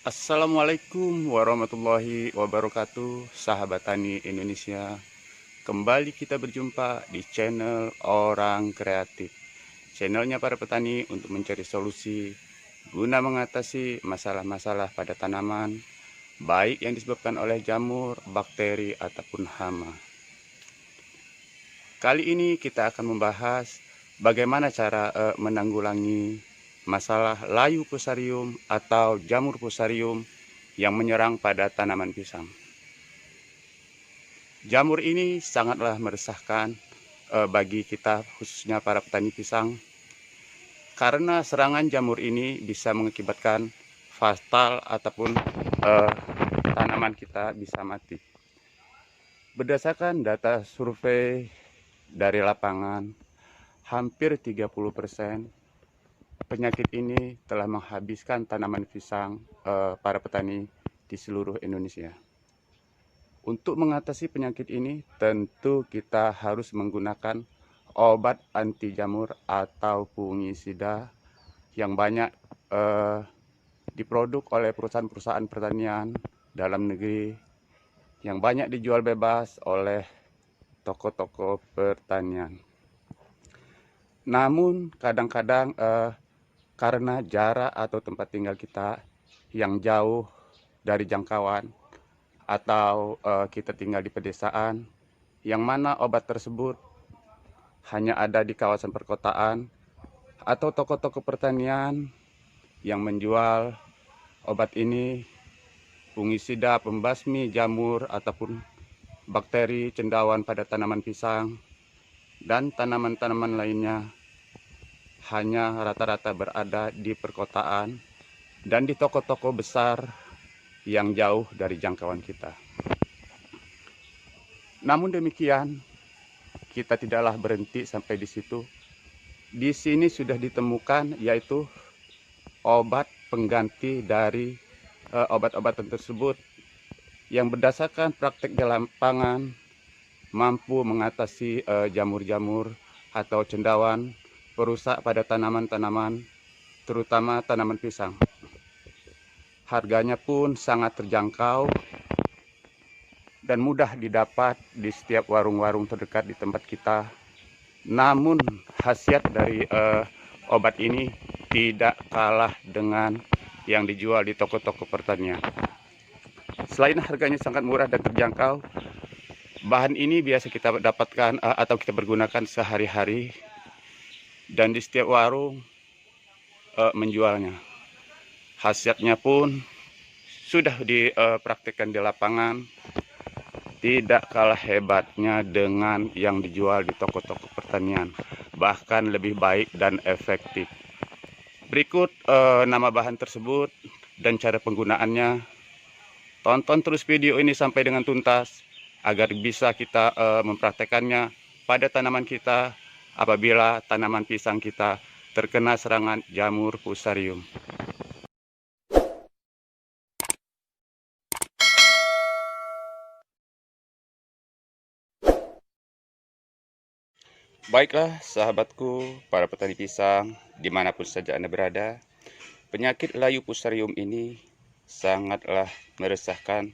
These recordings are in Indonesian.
Assalamualaikum warahmatullahi wabarakatuh, sahabat tani Indonesia. Kembali kita berjumpa di channel Orang Kreatif. Channelnya para petani untuk mencari solusi guna mengatasi masalah-masalah pada tanaman, baik yang disebabkan oleh jamur, bakteri, ataupun hama. Kali ini kita akan membahas bagaimana cara menanggulangi masalah layu fusarium atau jamur fusarium yang menyerang pada tanaman pisang. Jamur ini sangatlah meresahkan bagi kita, khususnya para petani pisang, karena serangan jamur ini bisa mengakibatkan fatal ataupun tanaman kita bisa mati. Berdasarkan data survei dari lapangan, hampir 30% penyakit ini telah menghabiskan tanaman pisang para petani di seluruh Indonesia. Untuk mengatasi penyakit ini, tentu kita harus menggunakan obat anti jamur atau fungisida yang banyak diproduk oleh perusahaan-perusahaan pertanian dalam negeri, yang banyak dijual bebas oleh toko-toko pertanian. Namun kadang-kadang karena jarak atau tempat tinggal kita yang jauh dari jangkauan, atau kita tinggal di pedesaan yang mana obat tersebut hanya ada di kawasan perkotaan atau toko-toko pertanian yang menjual obat ini, fungisida pembasmi jamur ataupun bakteri cendawan pada tanaman pisang dan tanaman-tanaman lainnya, hanya rata-rata berada di perkotaan dan di toko-toko besar yang jauh dari jangkauan kita. Namun demikian, kita tidaklah berhenti sampai di situ. Di sini sudah ditemukan yaitu obat pengganti dari obat-obatan tersebut yang berdasarkan praktek di lapangan mampu mengatasi jamur-jamur atau cendawan perusak pada tanaman-tanaman, terutama tanaman pisang. Harganya pun sangat terjangkau dan mudah didapat di setiap warung-warung terdekat di tempat kita. Namun khasiat dari obat ini tidak kalah dengan yang dijual di toko-toko pertanian. Selain harganya sangat murah dan terjangkau, bahan ini biasa kita dapatkan atau kita pergunakan sehari-hari dan di setiap warung menjualnya. Khasiatnya pun sudah dipraktikkan di lapangan, tidak kalah hebatnya dengan yang dijual di toko-toko pertanian, bahkan lebih baik dan efektif. Berikut nama bahan tersebut dan cara penggunaannya. Tonton terus video ini sampai dengan tuntas agar bisa kita mempraktekannya pada tanaman kita apabila tanaman pisang kita terkena serangan jamur fusarium. Baiklah sahabatku, para petani pisang, dimanapun saja Anda berada, penyakit layu fusarium ini sangatlah meresahkan,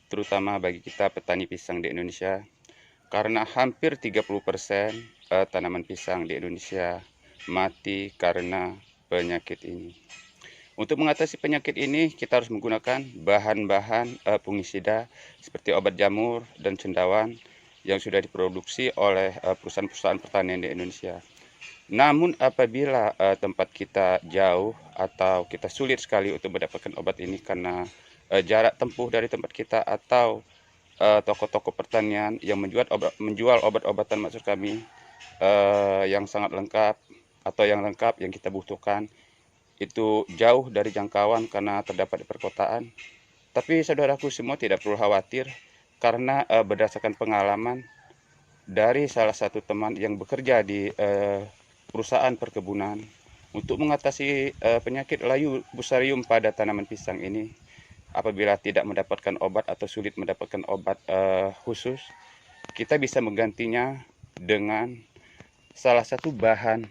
terutama bagi kita petani pisang di Indonesia, karena hampir 30% tanaman pisang di Indonesia mati karena penyakit ini. Untuk mengatasi penyakit ini, kita harus menggunakan bahan-bahan fungisida seperti obat jamur dan cendawan yang sudah diproduksi oleh perusahaan-perusahaan pertanian di Indonesia. Namun apabila tempat kita jauh atau kita sulit sekali untuk mendapatkan obat ini karena jarak tempuh dari tempat kita atau toko-toko pertanian yang menjual obat-obatan, maksud kami, yang sangat lengkap atau yang lengkap yang kita butuhkan, itu jauh dari jangkauan karena terdapat di perkotaan. Tapi saudaraku semua tidak perlu khawatir karena berdasarkan pengalaman dari salah satu teman yang bekerja di perusahaan perkebunan untuk mengatasi penyakit layu fusarium pada tanaman pisang ini, apabila tidak mendapatkan obat atau sulit mendapatkan obat khusus, kita bisa menggantinya dengan salah satu bahan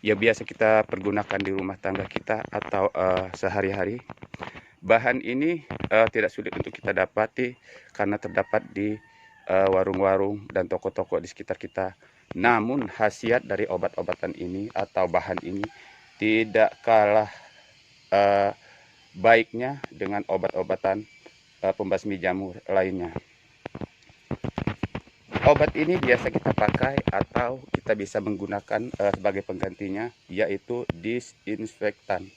yang biasa kita pergunakan di rumah tangga kita atau sehari-hari. Bahan ini tidak sulit untuk kita dapati karena terdapat di warung-warung dan toko-toko di sekitar kita. Namun khasiat dari obat-obatan ini atau bahan ini tidak kalah baiknya dengan obat-obatan pembasmi jamur lainnya. Obat ini biasa kita pakai atau kita bisa menggunakan sebagai penggantinya, yaitu disinfektan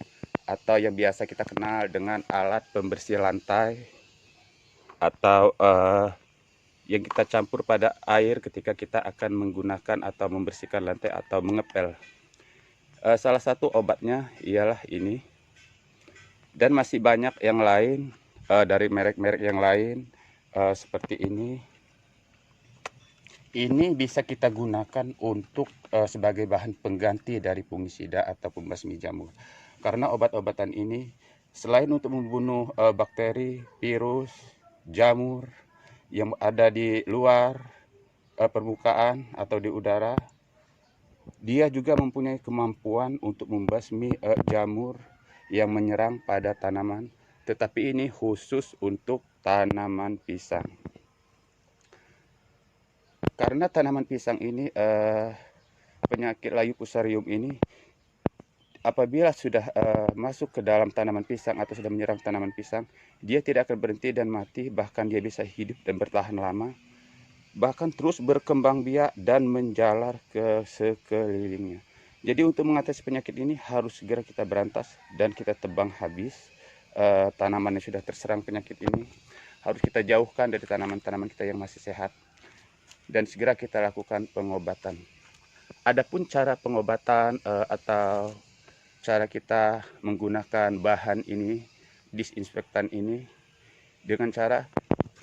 atau yang biasa kita kenal dengan alat pembersih lantai atau yang kita campur pada air ketika kita akan menggunakan atau membersihkan lantai atau mengepel. Salah satu obatnya ialah ini, dan masih banyak yang lain dari merek-merek yang lain seperti ini. Ini bisa kita gunakan untuk sebagai bahan pengganti dari fungisida atau pembasmi jamur. Karena obat-obatan ini selain untuk membunuh bakteri, virus, jamur yang ada di luar permukaan atau di udara, dia juga mempunyai kemampuan untuk membasmi jamur yang menyerang pada tanaman. Tetapi ini khusus untuk tanaman pisang. Karena tanaman pisang ini penyakit layu fusarium ini apabila sudah masuk ke dalam tanaman pisang atau sudah menyerang tanaman pisang, dia tidak akan berhenti dan mati, bahkan dia bisa hidup dan bertahan lama, bahkan terus berkembang biak dan menjalar ke sekelilingnya. Jadi untuk mengatasi penyakit ini harus segera kita berantas dan kita tebang habis tanaman yang sudah terserang penyakit ini. Harus kita jauhkan dari tanaman-tanaman kita yang masih sehat dan segera kita lakukan pengobatan. Adapun cara pengobatan atau cara kita menggunakan bahan ini, disinfektan ini, dengan cara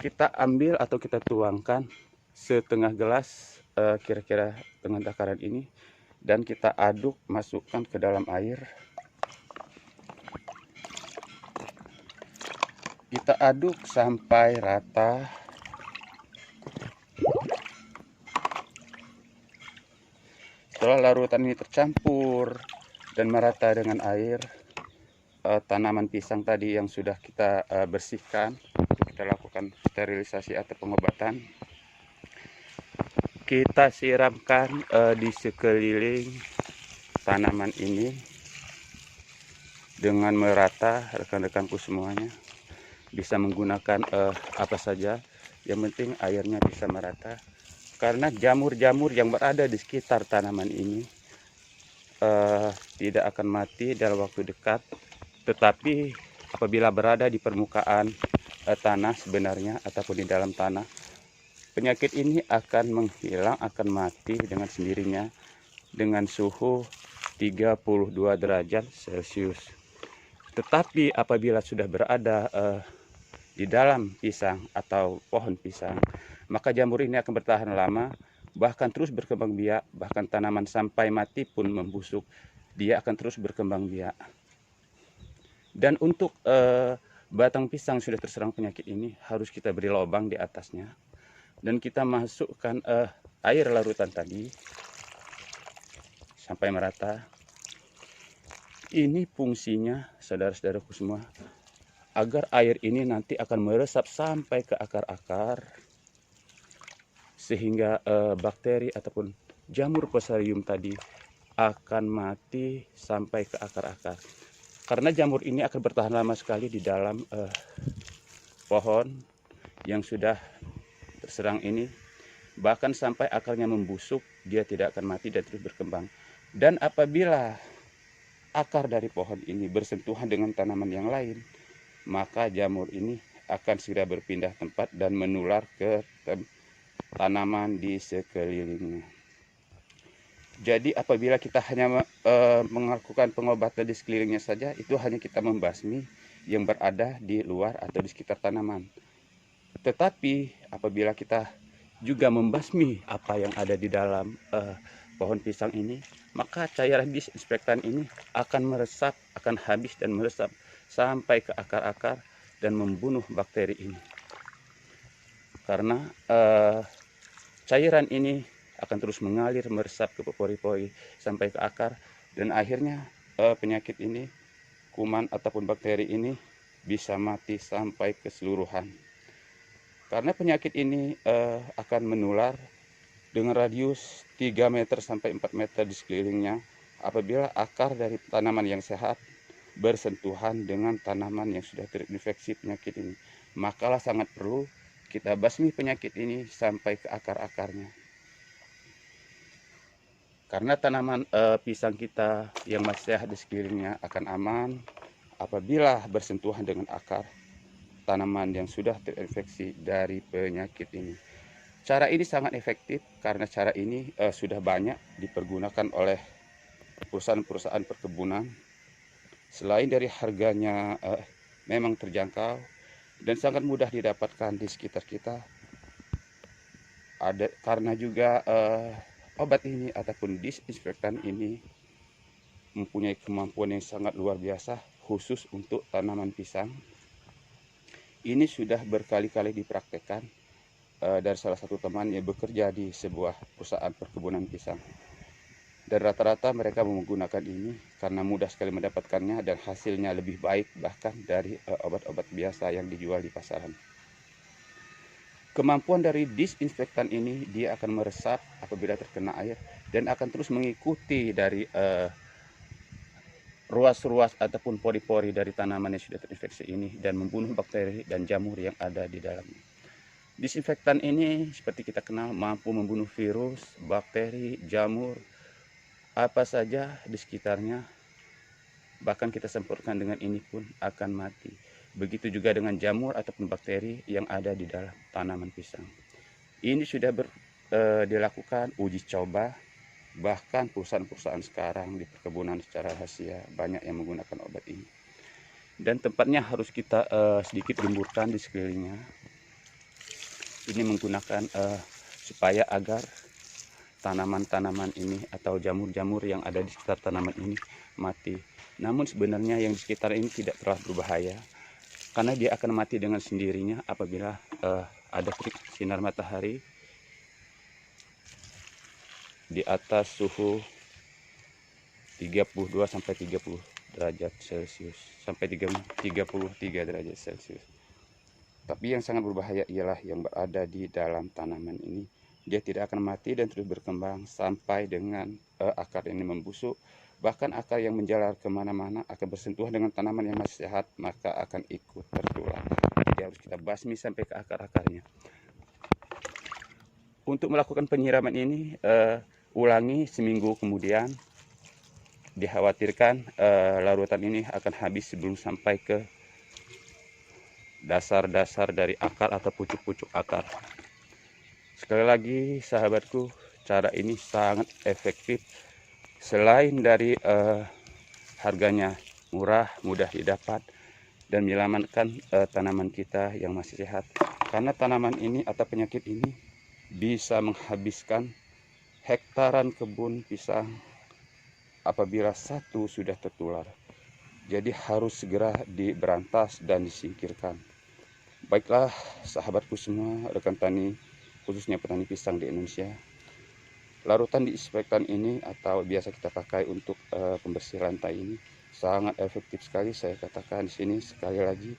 kita ambil atau kita tuangkan setengah gelas kira-kira dengan takaran ini, dan kita aduk, masukkan ke dalam air. Kita aduk sampai rata. Setelah larutan ini tercampur dan merata dengan air, tanaman pisang tadi yang sudah kita bersihkan, kita lakukan sterilisasi atau pengobatan, kita siramkan di sekeliling tanaman ini dengan merata. Rekan-rekanku semuanya bisa menggunakan apa saja, yang penting airnya bisa merata, karena jamur-jamur yang berada di sekitar tanaman ini tidak akan mati dalam waktu dekat, tetapi apabila berada di permukaan tanah sebenarnya ataupun di dalam tanah, penyakit ini akan menghilang, akan mati dengan sendirinya dengan suhu 32 derajat Celcius. Tetapi apabila sudah berada di dalam pisang atau pohon pisang, maka jamur ini akan bertahan lama, bahkan terus berkembang biak, bahkan tanaman sampai mati pun membusuk, dia akan terus berkembang biak. Dan untuk batang pisang sudah terserang penyakit ini, harus kita beri lubang di atasnya, dan kita masukkan air larutan tadi sampai merata. Ini fungsinya, saudara-saudaraku semua, agar air ini nanti akan meresap sampai ke akar-akar, sehingga bakteri ataupun jamur fusarium tadi akan mati sampai ke akar-akar. Karena jamur ini akan bertahan lama sekali di dalam pohon yang sudah terserang ini, bahkan sampai akarnya membusuk, dia tidak akan mati dan terus berkembang. Dan apabila akar dari pohon ini bersentuhan dengan tanaman yang lain, maka jamur ini akan segera berpindah tempat dan menular ke tanaman di sekelilingnya. Jadi apabila kita hanya melakukan pengobatan di sekelilingnya saja, itu hanya kita membasmi yang berada di luar atau di sekitar tanaman. Tetapi apabila kita juga membasmi apa yang ada di dalam pohon pisang ini, maka cairan disinfektan ini akan meresap, akan habis dan meresap sampai ke akar-akar dan membunuh bakteri ini. Karena cairan ini akan terus mengalir, meresap ke pori-pori sampai ke akar, dan akhirnya penyakit ini, kuman ataupun bakteri ini bisa mati sampai keseluruhan. Karena penyakit ini akan menular dengan radius 3 meter sampai 4 meter di sekelilingnya apabila akar dari tanaman yang sehat bersentuhan dengan tanaman yang sudah terinfeksi penyakit ini. Makalah sangat perlu kita basmi penyakit ini sampai ke akar-akarnya. Karena tanaman pisang kita yang masih sehat di sekelilingnya akan aman apabila bersentuhan dengan akar tanaman yang sudah terinfeksi dari penyakit ini. Cara ini sangat efektif karena cara ini sudah banyak dipergunakan oleh perusahaan-perusahaan perkebunan. Selain dari harganya memang terjangkau dan sangat mudah didapatkan di sekitar kita, ada karena juga obat ini ataupun disinfektan ini mempunyai kemampuan yang sangat luar biasa khusus untuk tanaman pisang. Ini sudah berkali-kali dipraktekkan dari salah satu teman yang bekerja di sebuah perusahaan perkebunan pisang. Dan rata-rata mereka menggunakan ini karena mudah sekali mendapatkannya dan hasilnya lebih baik bahkan dari obat-obat biasa yang dijual di pasaran. Kemampuan dari disinfektan ini, dia akan meresap apabila terkena air dan akan terus mengikuti dari ruas-ruas ataupun pori-pori dari tanaman yang sudah terinfeksi ini dan membunuh bakteri dan jamur yang ada di dalamnya. Disinfektan ini seperti kita kenal mampu membunuh virus, bakteri, jamur, apa saja di sekitarnya. Bahkan kita semprotkan dengan ini pun akan mati. Begitu juga dengan jamur ataupun bakteri yang ada di dalam tanaman pisang. Ini sudah dilakukan uji coba. Bahkan perusahaan-perusahaan sekarang di perkebunan secara rahasia banyak yang menggunakan obat ini. Dan tempatnya harus kita sedikit gemburkan di sekelilingnya. Ini menggunakan supaya agar tanaman-tanaman ini atau jamur-jamur yang ada di sekitar tanaman ini mati. Namun sebenarnya yang di sekitar ini tidak terlalu berbahaya karena dia akan mati dengan sendirinya apabila ada terik sinar matahari di atas suhu 32 sampai 30 derajat Celcius sampai 33 derajat Celcius. Tapi yang sangat berbahaya ialah yang berada di dalam tanaman ini. Dia tidak akan mati dan terus berkembang sampai dengan akar ini membusuk. Bahkan akar yang menjalar kemana-mana akan bersentuhan dengan tanaman yang masih sehat, maka akan ikut tertular. Jadi harus kita basmi sampai ke akar-akarnya. Untuk melakukan penyiraman ini, ulangi seminggu kemudian. Dikhawatirkan larutan ini akan habis sebelum sampai ke dasar-dasar dari akar atau pucuk-pucuk akar. Sekali lagi sahabatku, cara ini sangat efektif. Selain dari harganya murah, mudah didapat dan menyelamatkan tanaman kita yang masih sehat. Karena tanaman ini atau penyakit ini bisa menghabiskan hektaran kebun pisang apabila satu sudah tertular. Jadi harus segera diberantas dan disingkirkan. Baiklah sahabatku semua, rekan tani, khususnya petani pisang di Indonesia. Larutan disinfektan ini atau biasa kita pakai untuk pembersih lantai ini sangat efektif sekali, saya katakan di sini sekali lagi.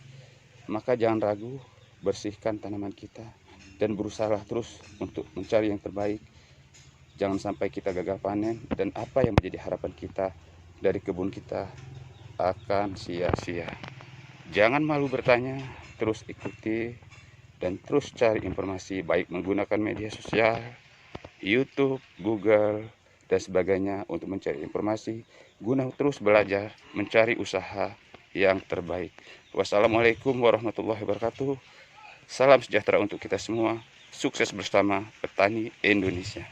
Maka jangan ragu, bersihkan tanaman kita dan berusahalah terus untuk mencari yang terbaik. Jangan sampai kita gagal panen dan apa yang menjadi harapan kita dari kebun kita akan sia-sia. Jangan malu bertanya, terus ikuti dan terus cari informasi baik menggunakan media sosial, YouTube, Google, dan sebagainya untuk mencari informasi guna terus belajar mencari usaha yang terbaik. Wassalamualaikum warahmatullahi wabarakatuh. Salam sejahtera untuk kita semua. Sukses bersama petani Indonesia.